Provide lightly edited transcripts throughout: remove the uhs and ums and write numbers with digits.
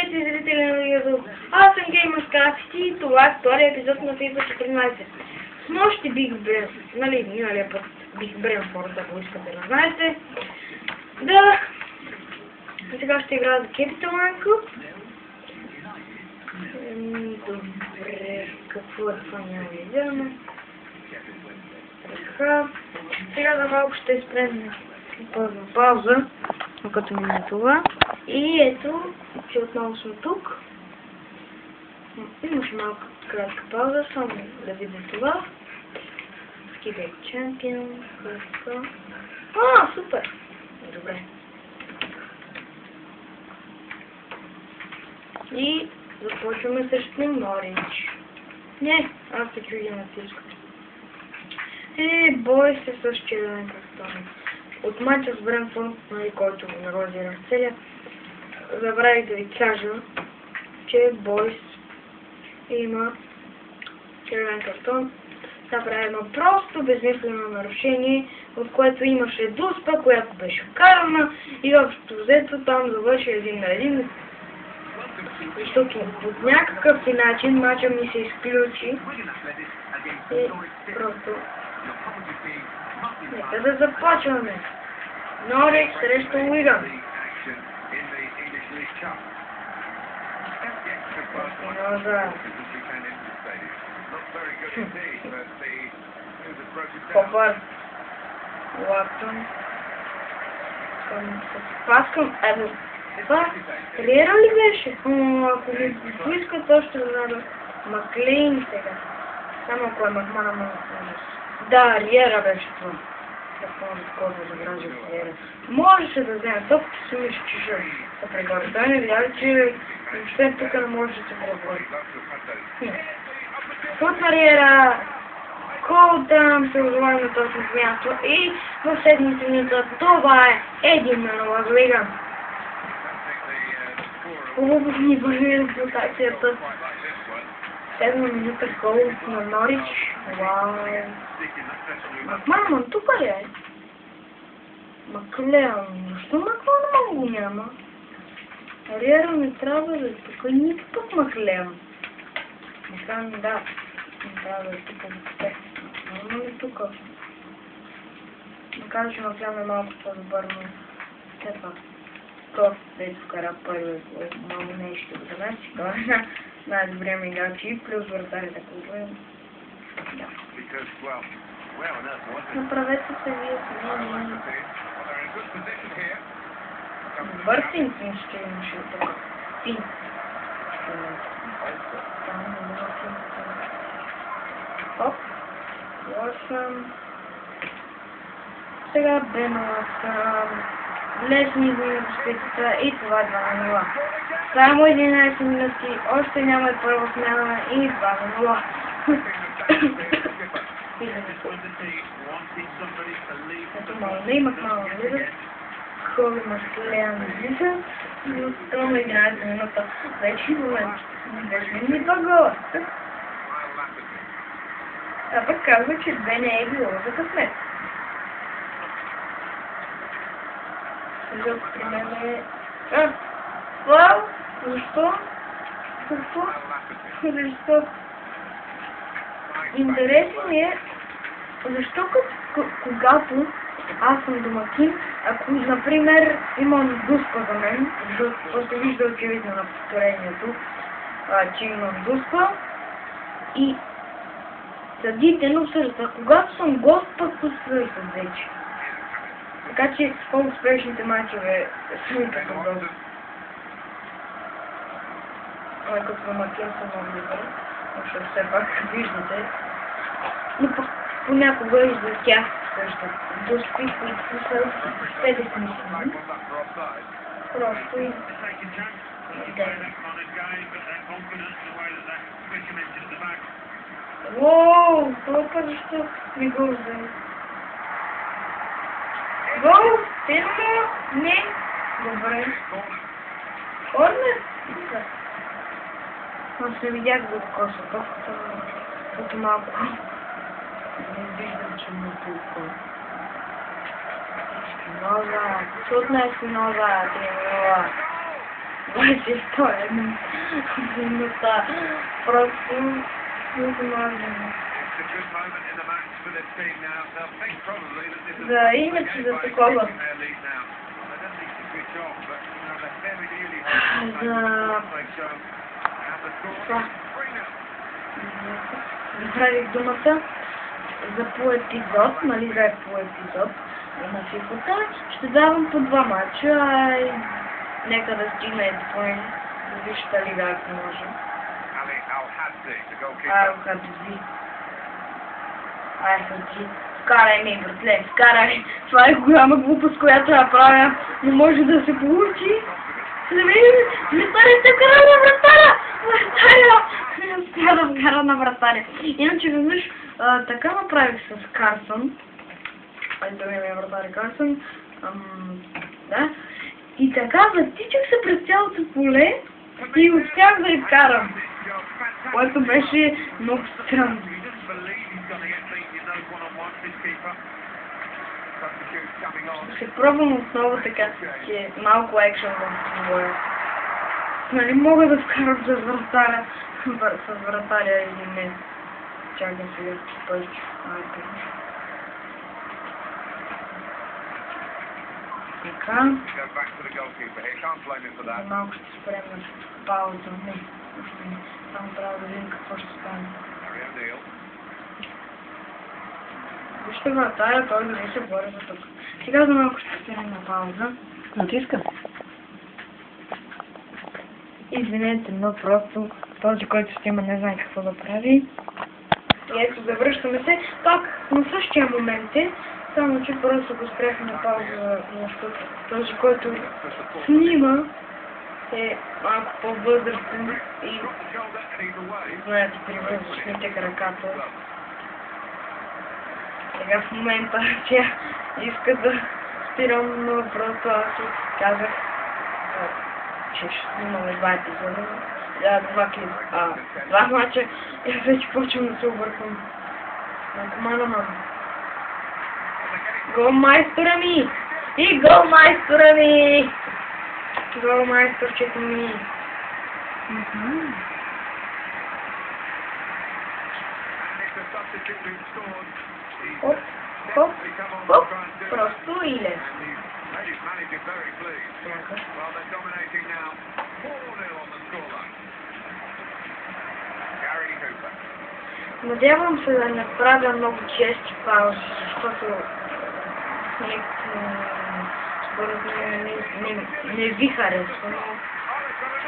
Здравейте, зрители на YouTube! Аз съм GamerScraft и това е втория епизод на FIFA 14. С нощи бих бил, нали, миналия път бих брил хората, ако искате да знаете. Да, и сега ще играя за Capital Cup. Добре, какво е това, няма да изгледаме. Така, сега за малко ще спрем пауза, докато мине това. И ето, че отново съм тук. Имаше малко кратка пауза, само да видим това. Skip Champion, супер! Добре. И започваме срещу Норич. Не, аз се чудя на всичко. Бой се с червен картон. От мача с Брентфорд, който го народира в целия, забравих да ви кажа, че Бойс има червен картон. Направи едно просто безмислено нарушение, от което имаше дуспа, която беше вкарана и общо взето там завърши 1-1. Защото по някакъв си начин мача ми се изключи и просто... Нека да започваме. Норич срещу Уиган. Попър. Лаптон. Паскам. Това Риера ли беше? Ако ви поискат още да надо Маклейн сега. Само ако е Макмана. Да, Риера беше това. Можеше да вземе топката, си мисля, че ще се прегори. Той не видя, че въобще тук не може да се прегори. Супер Риера! Колтън се озовава на точното място и в седмица минута това е 1-0 за Уиган. Хубаво ни върви резултацията. 7 минута гол на Норич. Вау! Макманман тук ли е? Маклеон. Защо Макманман го няма? Риера не трябва да е тук. Нито пък Маклеон. Мислям, да. Не трябва да е тук. Няма ли тук? Да кажа, че Маклеон е малко по-добър, но все пак. Просто да изкара първи малко нещо да замеси. Това е най-добрият ми играч и плюс вратарите, които е. Да. Направете се вие смени. Добър финтин ще имаше тук. Финт. Оп. Лошам. Сега Бенуаса. Лесни го в спецата и това 2-0. Само 11 минути, още няма и първа смяна и 2-0. Ето мало не имах мало влизат. Хови Маклеон влиза. Но това на 11 минута. Вече момент. Вече ми два гола. А пък казва, че 2 не е било за късмет. Друг пример е... Вау! Защо? Какво? Защо? Интересно ми е, защо когато аз съм домакин, ако, например, имам дуспа за мен, защото се вижда очевидно на повторението, че имам дуспа, и съдите, но всъщност, когато съм гост, пък съдите вече. Така че по-успешните мачове са ми като гост. Като домакин съм много добър, защото все пак виждате. Но пък понякога и за тях също дуспи, които са себе смислени. Просто и... Воу! Това защо ми го взе? Гол! Силно? Не? Добре. Корнер? Аз не видях го коса, като малко. Не виждам, че му е толкова. Спиноза! Чудна е Спиноза! 3-0. 21 минута. Просто не знам. За иначе за такова. Направих думата за по епизод, нали да е по епизод на фифата. Ще давам по 2 мача, нека да стигне поне до Висшата лига, ако може. Ал-Хадзи. Хадзи. Вкарай ми, братле, вкарай. Това е голяма глупост, която я правя. Не може да се получи. Вратаря се вкара на вратаря! Вратаря! Успя да вкара на вратаря. Иначе веднъж така направих с Карсън. Другия ми е вратаря Карсън. Да. И така затичах се през цялото поле и успях да я вкарам. Което беше много странно. Ще пробвам отново така, че малко екшън в боя. Нали мога да вкарам с вратаря или не. Чакам сега, той ще така. Малко ще спрем на пауза. Не, само трябва да видим какво ще стане. Вижте вратаря, той дори се бори за тук. Сега за малко ще спрем на пауза. Натискам. Извинете, но просто този, който снима, не знае какво да прави. И ето, завръщаме се пак на същия момент е, само че просто го спрях на пауза, защото този, който снима, е малко по-възрастен и знаете, при възрастните краката. Сега в момента, че иска да спирам, но просто аз казах, че ще снимаме 2 епизода, 2 мача и вече почвам да се обърквам. Наркомана. Голмайстора ми! И голмайстора ми! Голмайсторчето ми! Хоп, хоп, хоп, просто и лесно. Надявам се да не правя много чести паузи, защото според мен не ви харесва,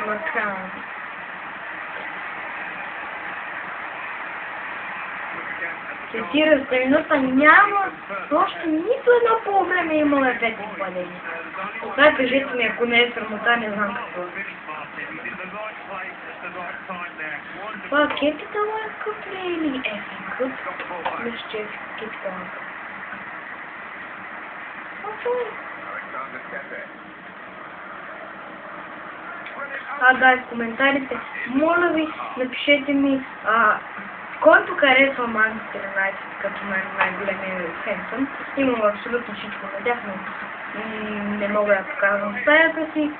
но така. Четиридесета минута няма още нито едно по време имало ефектни падения. Сега кажете ми, ако не е срамота, не знам какво. Това Capital Cup ли или FA Cup? Мисля, че е Capital Cup. Да, в коментарите, моля ви, напишете ми, който харесва Манчестър Юнайтед като най-големия фен съм. Имам абсолютно всичко на тях, но не мога да показвам стаята си.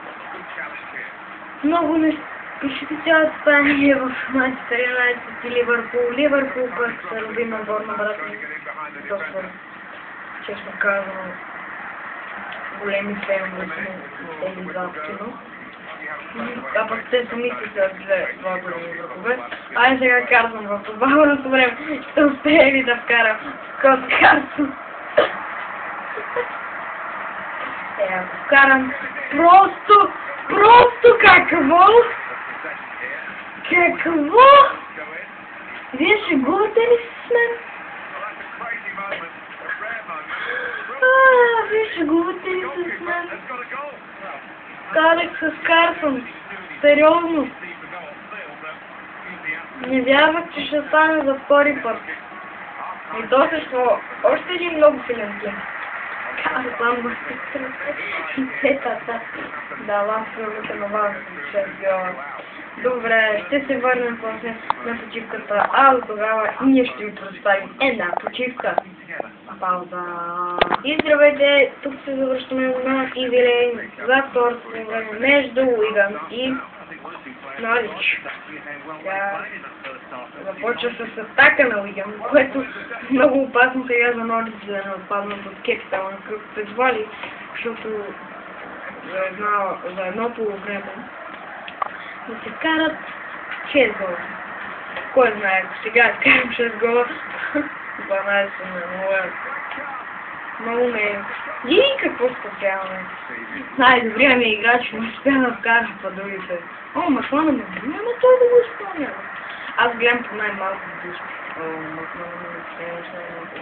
Много не пишете цялата стая в Манчестър Юнайтед и Ливърпул. Ливърпул пък са любима горна брат ми. Доста, честно казвам, големи фенове сме тези два кино. А пък те самите са два големи врагове. Ай сега казвам в обаваното време, ще успее ли да вкарам код Карсън. Ако вкарам просто какво? Какво? Вие шегувате ли с мен? Вие шегувате ли с мен? Казах с Карсън. Сериозно. Не вярвах, че ще стане за втори път. И то също още един много силен клип. Карсън и тетата. Да, лафовете на вас. Добре, ще се върнем после на почивката, а до тогава ние ще ви представим една почивка. Пауза. И здравейте, тук се завръщаме на Ивилей за второто време между Уиган и Норвич. Сега започва с атака на Уиган, което много опасно сега за Норвич да не отпаднат от кепите на кръвите звали, защото за едно полувреме да се карат 6 гола. Кой знае, ако сега изкарам 6 гола, 12 на 0. Много ме е. И какво спасяваме? Най-добрият ми играч не успя да вкара по другите. О, Маклана ме няма той да го изпълнява. Аз гледам по най-малко дуспи. О, Маклана ме не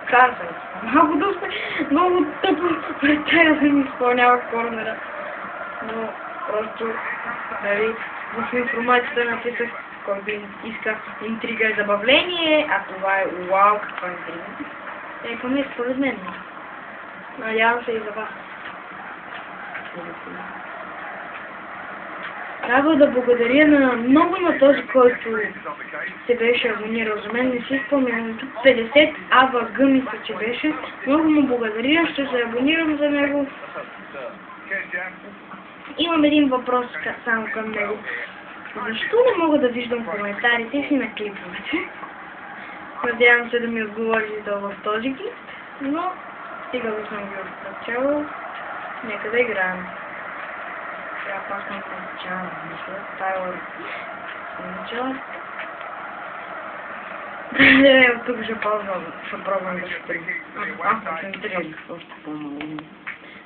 казвам. Малко дуспи, много тъпо пред тях да ми изпълнява корнера. Но просто, нали, в информацията написах, който иска интрига и забавление, а това е уау, каква интрига. Поне според мен. Надявам се и за вас. Трябва да благодаря много на този, който се беше абонирал за мен. Не си спомням. 50 АВГ мисля, че беше. Много му благодаря. Ще се абонирам за него. Имам един въпрос само към него. Защо не мога да виждам коментарите си на клиповете? Надявам се да ми отговорите в този клип, но стига да съм ги отначало. Нека да играем. Сега пак съм отначало, мисля. Тайлър отначало. Тук ще пробвам да ще концентрирам още по-малко.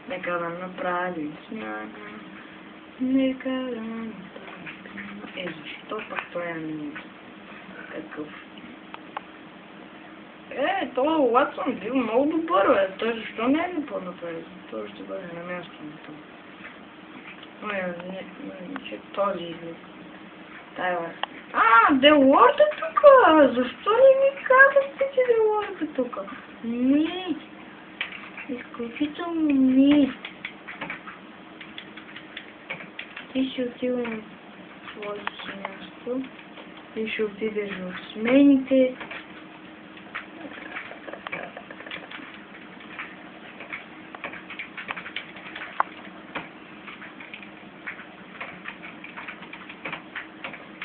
Нека да направим сняга. Нека да направим. Защо пък той е какъв? Това Уатсън бил много добър, бе. Той защо не е по-напред? Той ще бъде на място на това. Не, този излик. Тайлър. Делорд е тук! Защо не ми казахте, че Делорд е тук? Не! Изключително не! Ти ще отива на своето си място. Ти ще отидеш в смените.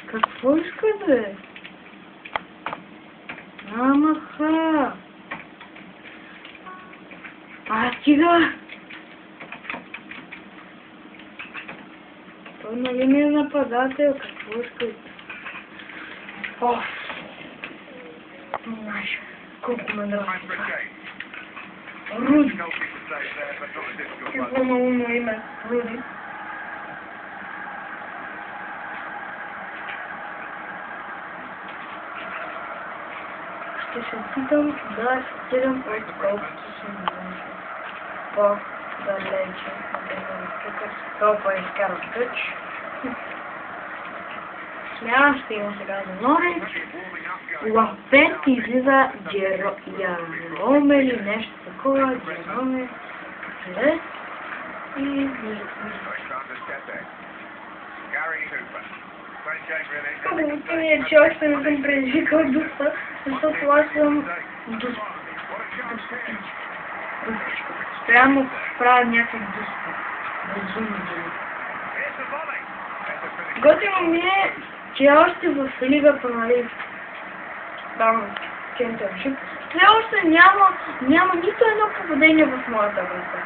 Какво иска да е? Амаха! Стига! Той нали ми е нападател, какво иска? Знаеш, колко ме нравится. Руди! Какво много му име? Руди. Ще се опитам да стигам колкото съм по-далече. Толкова изкарам тъч. Смявам, ще има сега за Норвич. Лафет излиза Джероме или нещо такова. Джероме. И хубавото ми е, че още не съм предизвикал дуспа, защото аз съм дуспа. Постоянно правя някакъв дуспа. Безумно дуспа. Готино ми е, че още в лигата, нали, там, чемпионшип, все още няма нито едно попадение в моята група.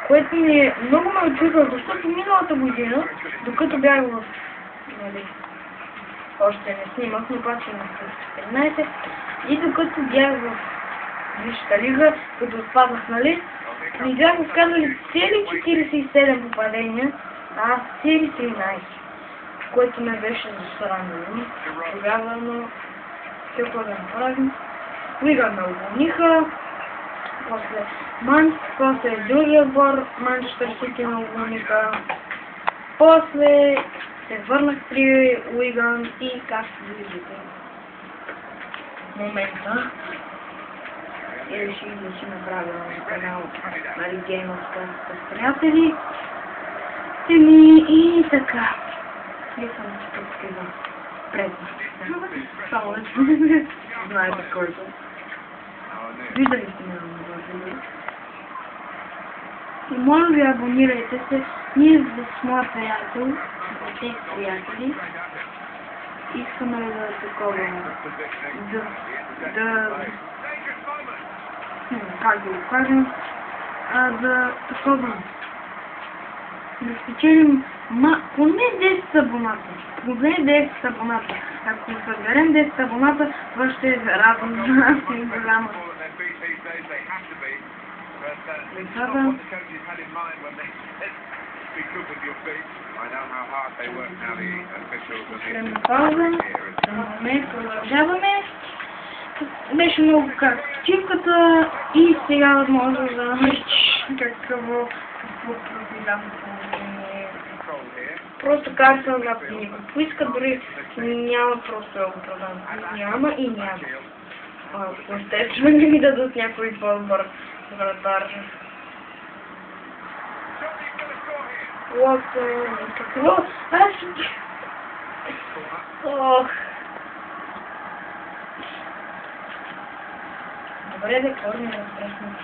Което ми много ме очудва, защото миналата година, докато бях в, нали, още не снимах, но пак ще на 14, и докато бях в Висшата лига, като отпаднах, нали, ми бяха вказали цели 47 попадения, а цели 13. Което ме беше засрамено. Тогава, но какво да направим? Уиган ме уволниха, после другия отбор, Манчестър Сити ме уволниха, после се върнах при Уиган и както виждате в момента и реших да си направя канал на Game of Thrones с приятели. И така. Кликам, че тук има предно. Само да не знаете който. Виждали сте ме на това. И моля ви, абонирайте се. Ние с моя приятел, с тези приятели, искаме да такова, как да го кажем, да такова, да спечелим поне 10 абоната. Поне 10 абоната. Ако съберем 10 абоната, това ще е радвам за нас и голяма. Продължаваме. Беше много картинката и сега може да научиш какво програмно положение. Просто казвам, ако ни го поиска, дори няма просто го продам. Няма и няма. Естествено не ми дадат някой по-добър вратар. Какво? Аз... Ох... Добре, да корнер разпресна.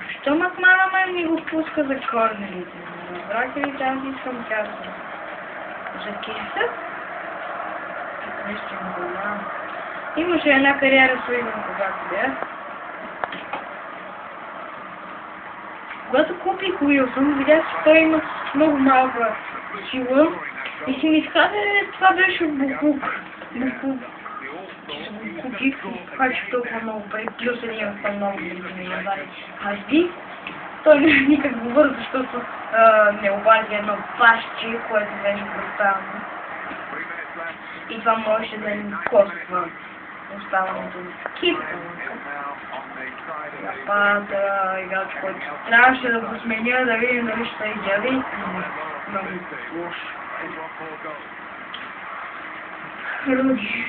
Що Макмана ми го пуска за корнерите? Разбрахте ли, че аз искам тясно? За киса? Нещо голямо. Имаше една кариера с Уигън, когато бях. Когато купих Уилсън, видях, че той има много малка сила и си ми изказа, това беше буклук. Купих, харчих толкова много пари, плюс един от много ми нададе HD. Той не е никак добър, защото не обади едно пащи, което беше брутално. И това можеше да ни коства оставането в кипа. Напада играч, който трябваше да го сменя, да видим дали ще изяви. Много лош. Руди.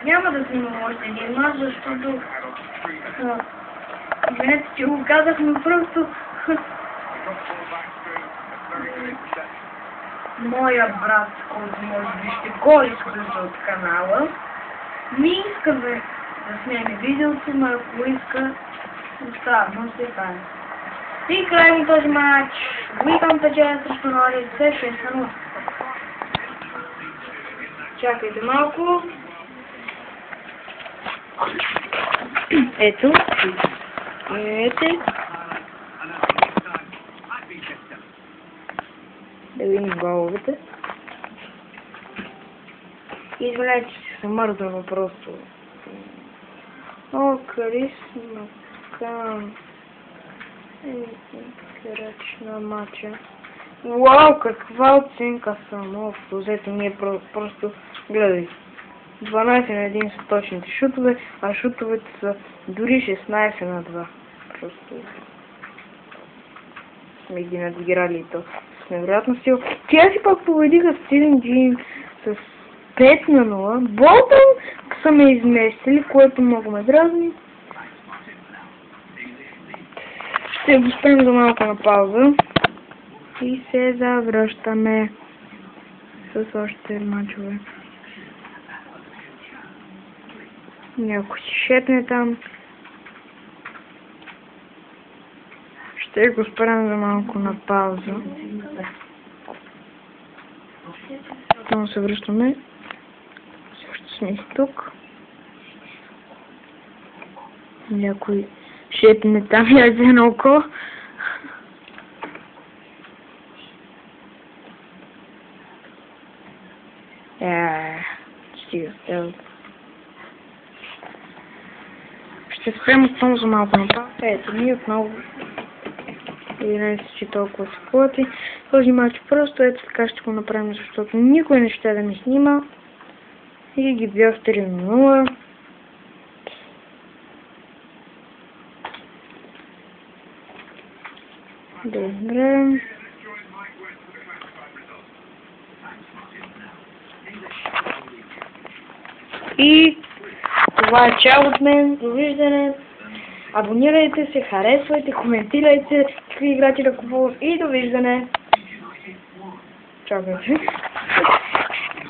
Няма да снимам още един мач, защото... Извинете, че го казах, но просто... Моя брат, който може би ще го изключи от канала, ми иска да сниме видеото, но ако иска, остава, но се кае. И край ми този матч. Уикъм печеля срещу Норис 6-0. Чакайте малко. Ето. Ето. Да видим головете. Извинете, че се мърдава просто. О, карисма кам. Крач на матча. Уау, каква оценка съм. Общо взето ние просто гледай. 12 на 1 са точните шутове, а шутовете са дори 16 на 2. Просто сме ги надиграли и то с невероятна сила. Тя си пак победиха Стивен Джин с 5 на 0. Болтън са ме изместили, което много ме дразни. Ще го спрем за малко на пауза. И се завръщаме с още мачове. Някой си шетне там. Ще го спрем за малко на пауза. Отново се връщаме. Също сме и тук. Някой шетне там и азе на око. Стига, ще спрем отново за малко на пауза. Ето ние отново 11 че толкова се плати. Този матч просто ето така ще го направим, защото никой не ще да ми снима. И ги бях 3 на 0. Добре. И това е чао от мен. Довиждане. Абонирайте се, харесвайте, коментирайте, какви играчи да купувам и довиждане. Чакайте.